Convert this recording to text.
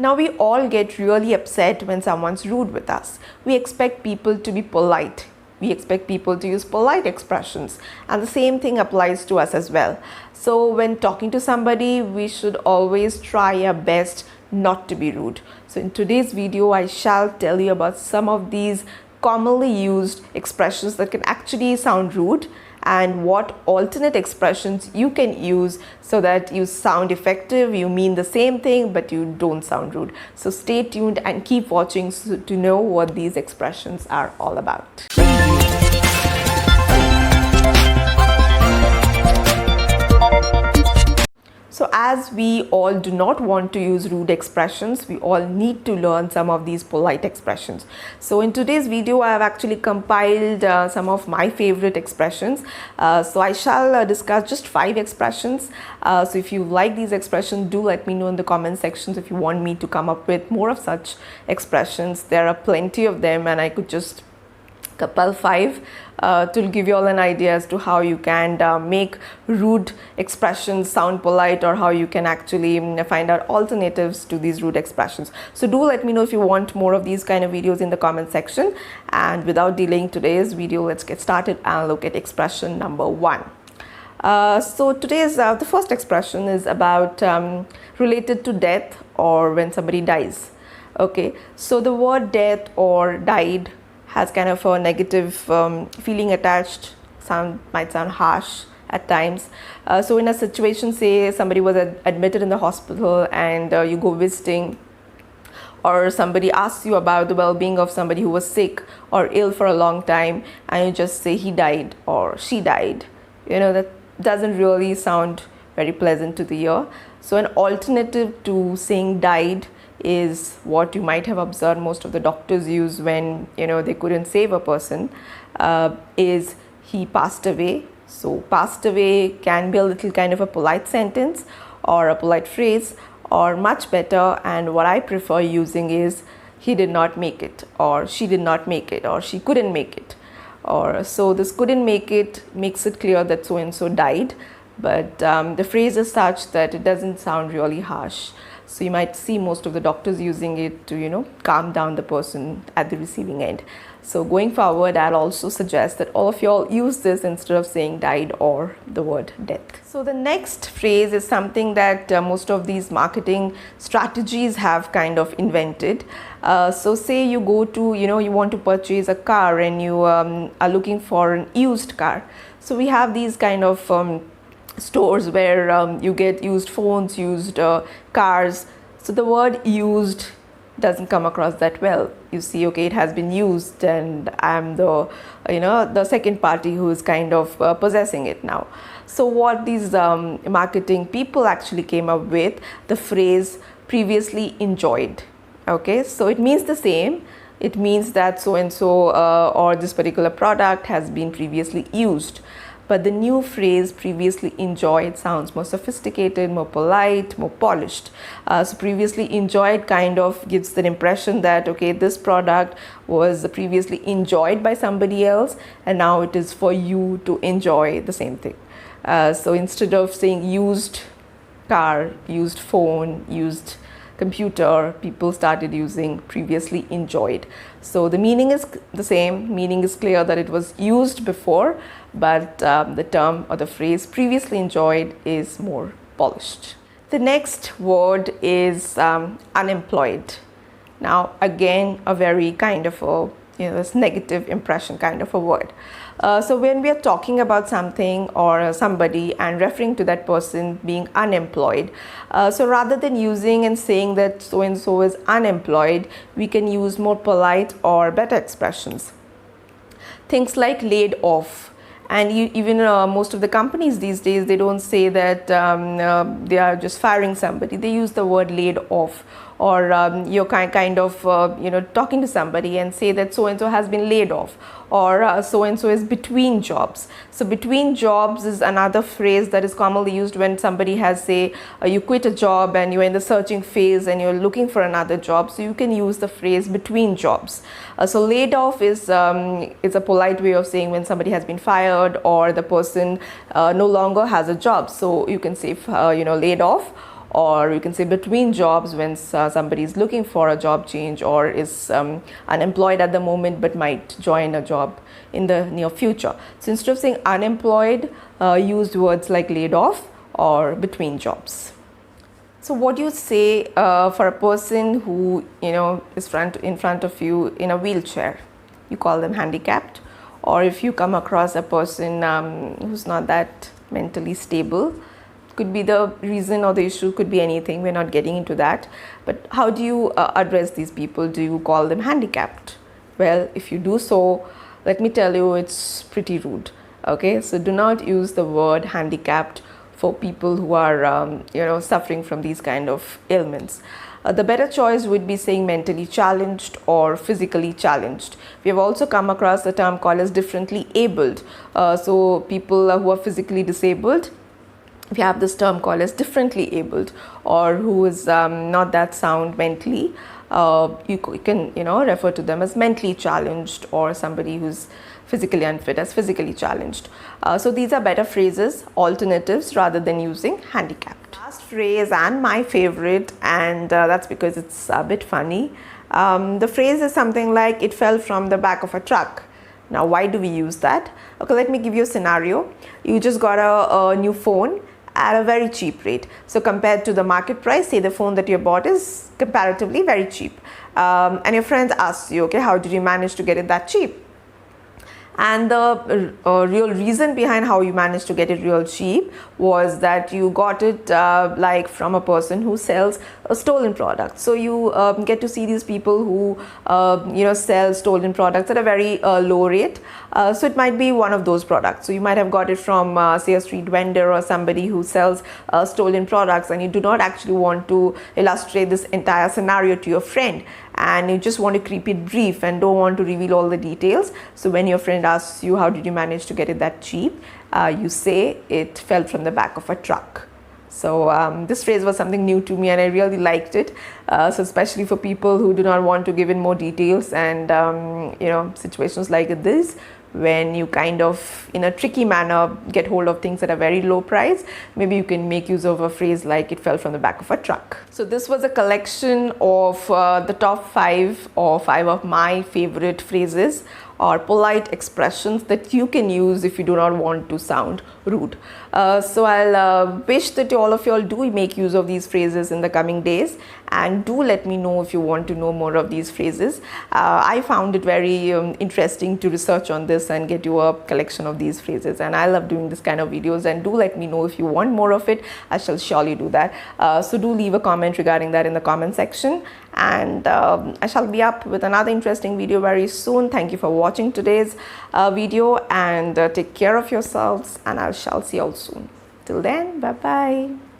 Now we all get really upset when someone's rude with us. We expect people to be polite. We expect people to use polite expressions, and the same thing applies to us as well. So when talking to somebody, we should always try our best not to be rude. So in today's video, I shall tell you about some of these commonly used expressions that can actually sound rude, and what alternate expressions you can use so that you sound effective, you mean the same thing, but you don't sound rude. So stay tuned and keep watching to know what these expressions are all about. So as we all do not want to use rude expressions, we all need to learn some of these polite expressions. So in today's video, I have actually compiled some of my favorite expressions. So I shall discuss just 5 expressions. So if you like these expressions, do let me know in the comment sections if you want me to come up with more of such expressions. There are plenty of them, and I could just compile 5 to give you all an idea as to how you can make rude expressions sound polite, or how you can actually find out alternatives to these rude expressions. So do let me know if you want more of these kind of videos in the comment section. And without delaying today's video, let's get started and look at expression number 1. So today's the first expression is about related to death, or when somebody dies. Okay, so the word death or died has kind of a negative feeling attached. Might sound harsh at times. So in a situation, say somebody was admitted in the hospital, and you go visiting, or somebody asks you about the well-being of somebody who was sick or ill for a long time, and you just say he died or she died. That doesn't really sound very pleasant to the ear. So an alternative to saying died is what you might have observed most of the doctors use when they couldn't save a person, is he passed away. So passed away can be a little kind of a polite sentence or a polite phrase, or much better, and what I prefer using is he did not make it, or she did not make it, or she couldn't make it. Or so this couldn't make it makes it clear that so and so died, but the phrase is such that it doesn't sound really harsh. So you might see most of the doctors using it to, calm down the person at the receiving end. So going forward, I'll also suggest that all of y'all use this instead of saying died or the word death. So the next phrase is something that most of these marketing strategies have kind of invented. So say you go to, you want to purchase a car, and you are looking for an used car. So we have these kind of stores where you get used phones, used cars. So the word used doesn't come across that well. You see, okay, it has been used, and I'm the second party who is kind of possessing it now. So what these marketing people actually came up with, the phrase previously enjoyed. Okay, so it means the same. It means that so and so or this particular product has been previously used. But the new phrase previously enjoyed sounds more sophisticated, more polite, more polished. So previously enjoyed kind of gives the impression that, okay, this product was previously enjoyed by somebody else, and now it is for you to enjoy the same thing. So instead of saying used car, used phone, used computer, people started using previously enjoyed. So the meaning is the same. Meaning is clear that it was used before, but the term or the phrase previously enjoyed is more polished. The next word is unemployed. Now again, a very kind of a this negative impression kind of a word. So when we are talking about something or somebody and referring to that person being unemployed, so rather than using and saying that so and so is unemployed, we can use more polite or better expressions. Things like laid off. And even most of the companies these days, they don't say that they are just firing somebody. They use the word laid off. Or you're kind of talking to somebody and say that so and so has been laid off, or so and so is between jobs. So between jobs is another phrase that is commonly used when somebody has, say, you quit a job and you're in the searching phase and you're looking for another job. So you can use the phrase between jobs. So laid off is a polite way of saying when somebody has been fired or the person no longer has a job. So you can say laid off. or you can say between jobs when somebody is looking for a job change or is unemployed at the moment but might join a job in the near future. So instead of saying unemployed, use words like laid off or between jobs. So what do you say for a person who is in front of you in a wheelchair? You call them handicapped. Or if you come across a person who's not that mentally stable, could be the reason or the issue could be anything. We're not getting into that. But how do you address these people? Do you call them handicapped? Well, if you do so, let me tell you, it's pretty rude. Okay, so do not use the word handicapped for people who are suffering from these kind of ailments. The better choice would be saying mentally challenged or physically challenged. We have also come across the term called as differently abled. So people who are physically disabled, we have this term called as differently abled, or who is not that sound mentally. You can refer to them as mentally challenged, or somebody who's physically unfit as physically challenged. So these are better phrases, alternatives, rather than using handicapped. Last phrase, and my favorite, and that's because it's a bit funny. The phrase is something like, it fell from the back of a truck. Now, why do we use that? Okay, let me give you a scenario. You just got a new phone at a very cheap rate. So compared to the market price, say the phone that you bought is comparatively very cheap. And your friends ask you, okay, how did you manage to get it that cheap? And the real reason behind how you managed to get it real cheap was that you got it like from a person who sells a stolen product. So you get to see these people who sell stolen products at a very low rate. So it might be one of those products. So you might have got it from say a street vendor or somebody who sells stolen products, and you do not actually want to illustrate this entire scenario to your friend, and you just want to keep it brief and don't want to reveal all the details. So when your friend asks you, how did you manage to get it that cheap, you say it fell from the back of a truck. So this phrase was something new to me, and I really liked it. So especially for people who do not want to give in more details, and situations like this, when you kind of in a tricky manner get hold of things at a very low price, maybe you can make use of a phrase like it fell from the back of a truck. So this was a collection of the top 5 or 5 of my favorite phrases or polite expressions that you can use if you do not want to sound rude. So I'll wish that all of you all do make use of these phrases in the coming days, and do let me know if you want to know more of these phrases. I found it very interesting to research on this and get you a collection of these phrases, and I love doing this kind of videos, and do let me know if you want more of it. I shall surely do that. So do leave a comment regarding that in the comment section, and I shall be up with another interesting video very soon. Thank you for watching today's video, and take care of yourselves, and I shall see you all soon. Till then, bye bye.